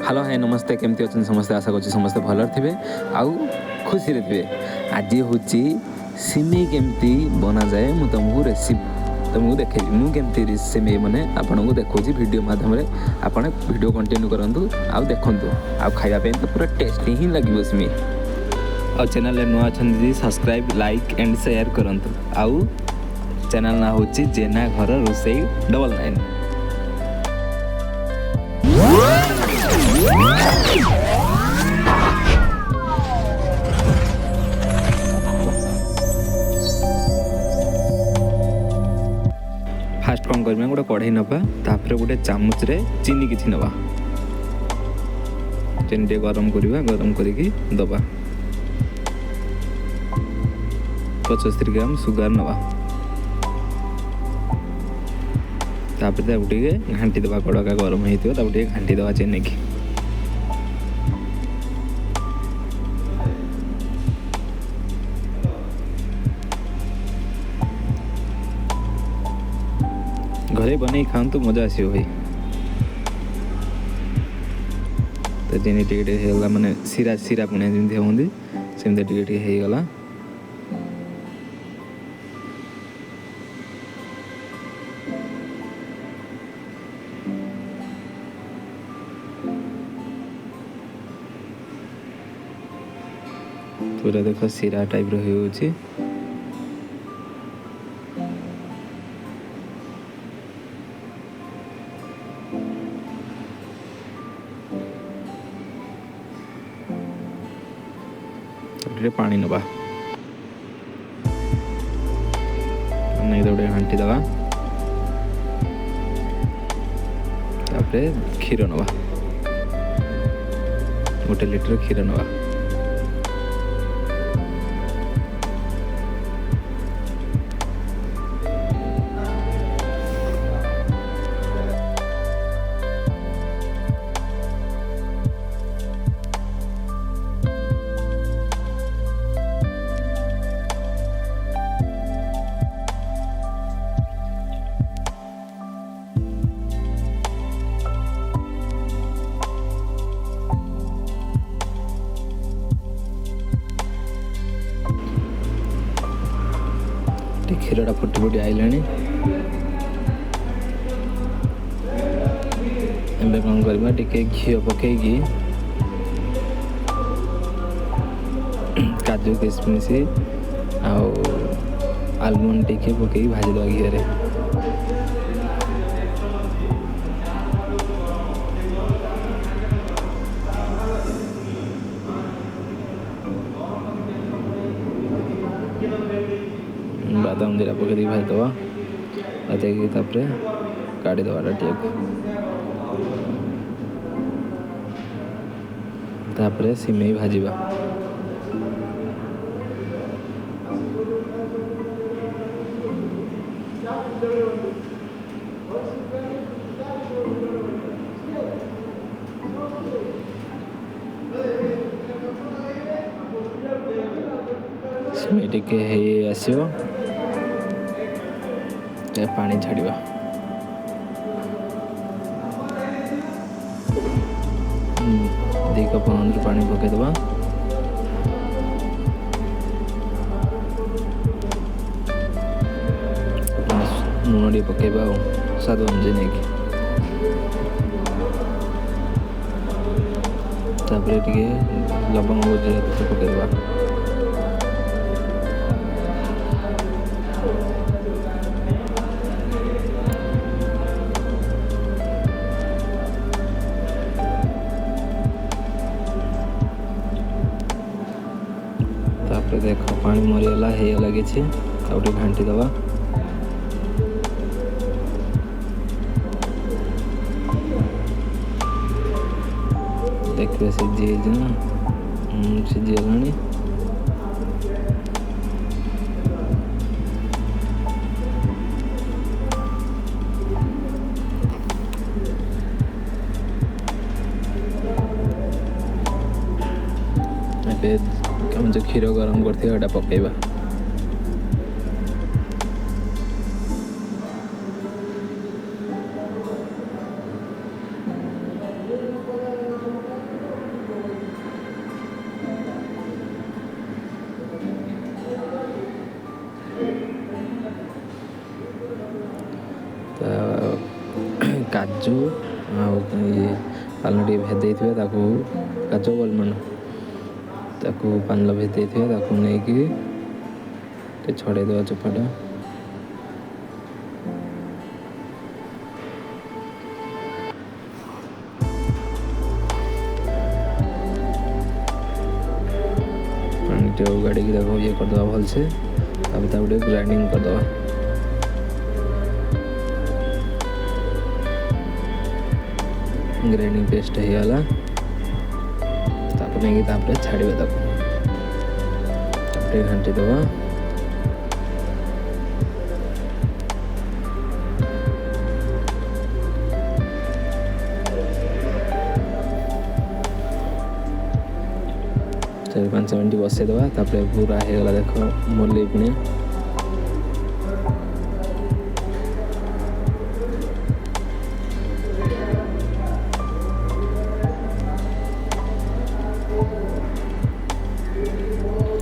Hello hi नमस्ते केमती अच्छे समस्ते आशा कर समस्ते भल थे आउ खुशी थे आज हूँ सिमेई केमती बना जाए मुझे तुमको रेसिपी तुमको देखेबी मुझे सिमेई मैंने आपन को देखा वीडियो माध्यम आप वीडियो कंटिन्यू करूँ आउ देखूँ आउ खावाई तो पूरा टेस्टी ही लगे सिमेई आ चैनल नुआ अच्छा सब्सक्राइब लाइक एंड शेयर करूँ आउ चैनल ना हूँ जेना घर रोसई 99। फास्ट कौन करवा गोटे कढ़ई नवा तापर गोटे चामच रे चीनी किसी नवा चीनी टे गरम करवा गरम करके दबा 75 ग्राम सुगार नवा तापर घाटी दबा कड़का गरम होता घाटी दबा चीनी की घरे बन खातु मजा आसो भाई तो चीनी टे माने सीरा सीरा पुणिया जमी हमें सेमती टे होगला पूरा देख सीरा टाइप रो पानी नवा नहीं गोटे घाटी दवा क्षीर नवा 1 लिटर क्षीर नवा क्षीरटा फुटी फुटी आइला कौन करवा टे घी पकईकि काजू किशमिश आलमंड टे पकई भाजीद घी बादाम जीरा पकई भाजी दवा तापर काढ़ी दवा तापर सिमेई भाजवा सिमेई टिके आसो पानी छाड़वा दी कप पानी पकईदबा लुण टे पकईबा स्वाद अनुसार नहीं तापर टे लवंग गुजरात पकईदबा देख पानी मरीगला होगला कि घाटी दबा देखिए सीझीगला हम जो क्षीर गरम करते पकईबा କାଜୁ ଆଉ ଇଏ ପାନ ଟିକେ ଭେଦେଇଥିବେ ତାକୁ କାଜୁ ଆଲମଣ୍ଡ ତାକୁ ପାନ ଭେଦେଇଥିବେ ତାକୁ ନେଇକି ଟିକେ ଛଡ଼େଇଦେବା ଚୋପାଟା। ପାଣି ଟିକେ ଉଗାଡ଼ିକି ତାକୁ ଇଏ କରିଦେବା ଭଲସେ, ତାପରେ ତାକୁ ଟିକେ ଗ୍ରାଇଣ୍ଡିଙ୍ଗ କରିଦେବା। ଗ୍ରାଇଣ୍ଡିଙ୍ଗ ପେଷ୍ଟ ହେଇଗଲା, ତାପରେ ନେଇକି ତାପରେ ଛାଡ଼ିବା ତାକୁ, ତାପରେ ଘାଣ୍ଟି ଦେବା। ଚାରି ପାଞ୍ଚ ମିନିଟ୍ ବସେଇଦେବା, ତାପରେ ପୁରା ହେଇଗଲା ଦେଖ ମଲେଇ ପୁଣି।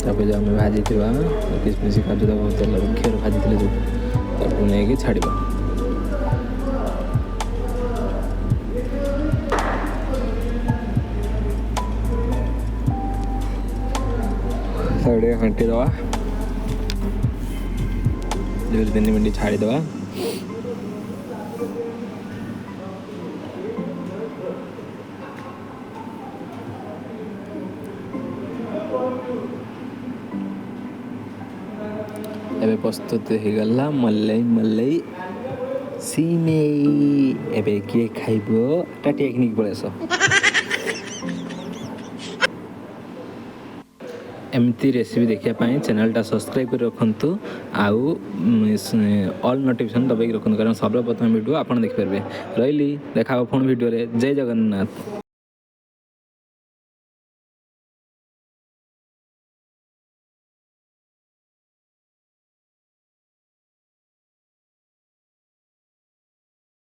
ତାପରେ ଯେଉଁ ଆମେ ଭାଜିଥିବା କିସମିଶ କାଜୁ ତାକୁ ତେଲ କ୍ଷୀର ଭାଜିଥିଲେ ଯେଉଁ ତାକୁ ନେଇକି ଛାଡ଼ିବା। ତାକୁ ଟିକେ ଘାଣ୍ଟି ଦେବା, 2-3 ମିନିଟ୍ ଛାଡ଼ିଦେବା। ଏବେ ପ୍ରସ୍ତୁତ ହେଇଗଲା ମଲେଇ ସିମେଇ। ଏବେ କିଏ ଖାଇବ ତା ଟେକ୍ନିକ୍ ପଳେଇ ଆସ। ଏମିତି ରେସିପି ଦେଖିବା ପାଇଁ ଚ୍ୟାନେଲଟା ସବସ୍କ୍ରାଇବ୍ କରି ରଖନ୍ତୁ, ଆଉ ଅଲ୍ ନୋଟିଫିକେସନ୍ ଦବାଇକି ରଖନ୍ତୁ, କାରଣ ସର୍ବପ୍ରଥମେ ଭିଡ଼ିଓ ଆପଣ ଦେଖିପାରିବେ। ରହିଲି, ଦେଖା ହେବ ପୁଣି ଭିଡ଼ିଓରେ। ଜୟ ଜଗନ୍ନାଥ।